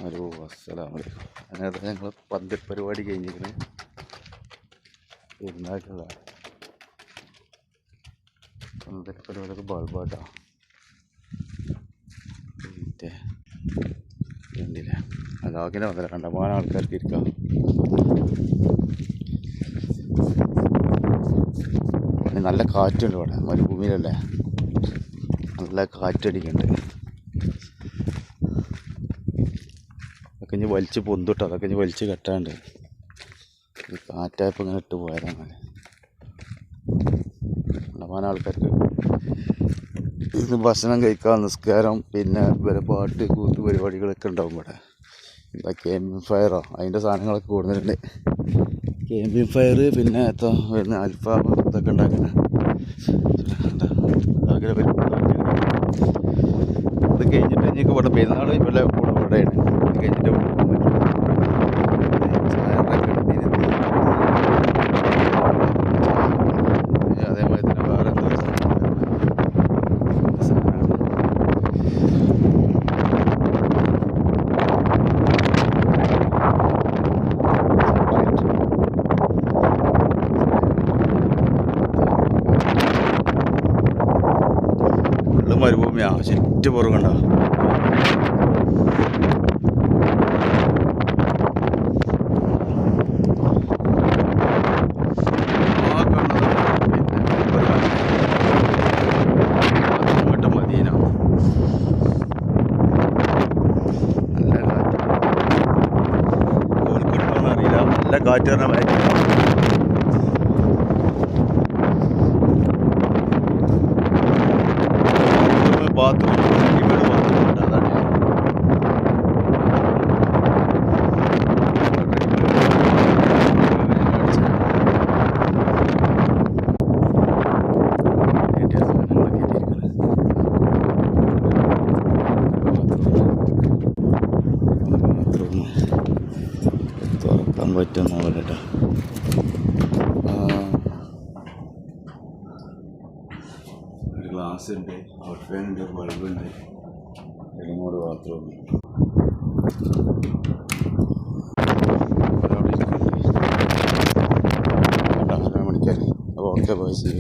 Hello അസ്സലാമലൈക്കും. അങ്ങനെ ഞങ്ങൾ പന്തൽ പരിപാടി കഴിഞ്ഞിരിക്കണ്. പെരുന്നാൾക്കുള്ള പന്തൽ പരിപാടിയൊക്കെ ബൾബാട്ടാ കണ്ടില്ലേ. അതാകിനെ വന്നില്ല, കണ്ടമാനം ആൾക്കാർക്ക് ഇരിക്കാം. നല്ല കാറ്റുണ്ട് ഇവിടെ, മരുഭൂമിയിലല്ലേ, നല്ല കാറ്റടിക്കുന്നുണ്ട്. അതൊക്കെ ഇനി വലിച്ച് പൊന്തിട്ടോ, അതൊക്കെ ഇനി വലിച്ച് കെട്ടാണ്ട് കാറ്റായപ്പോൾ ഇങ്ങനെ ഇട്ട് പോയതാണ്. കണ്ടമാനം ആൾക്കാർക്ക് ഇന്ന് ഭക്ഷണം കഴിക്കാൻ, നിസ്കാരം, പിന്നെ ഇവരെ പാട്ട് കൂത്ത് പരിപാടികളൊക്കെ ഉണ്ടാവും ഇവിടെ. എന്താ ക്യാമ്പിംഗ് ഫയറോ അതിൻ്റെ സാധനങ്ങളൊക്കെ കൂടുന്നുണ്ട്. ക്യാമ്പിംഗ് ഫയർ, പിന്നെ വരുന്ന അൽഫാം ഇതൊക്കെ ഉണ്ടാക്കുന്നത്. ഇത് കഴിഞ്ഞിട്ട് ഇനി ഇവിടെ പെരുന്നാൾ ഇവിടെ ഇവിടെയാണ്. ഇത് കഴിഞ്ഞിട്ട് അതേപോലെ തന്നെ വേറെ എന്തോ മരുഭൂമിയാ, ചുറ്റുപുറം കണ്ടോ. മദീന നല്ല കാറ്റ്, കോഴിക്കോട് അറിയില്ല, നല്ല കാറ്റ് പറഞ്ഞാൽ ബാത്റൂം, ഇവിടെ ബാത്റൂം ഉണ്ട്. അതാണ് തുറക്കാൻ പറ്റുന്നാവില്ല കേട്ടോ. ഒരു ഗ്ലാസ് ഉണ്ട്, ഔട്ട് ഫാൻ ഉണ്ട്, ബൾബുണ്ട്, 2-3 ബാത്റൂം. Okay boys.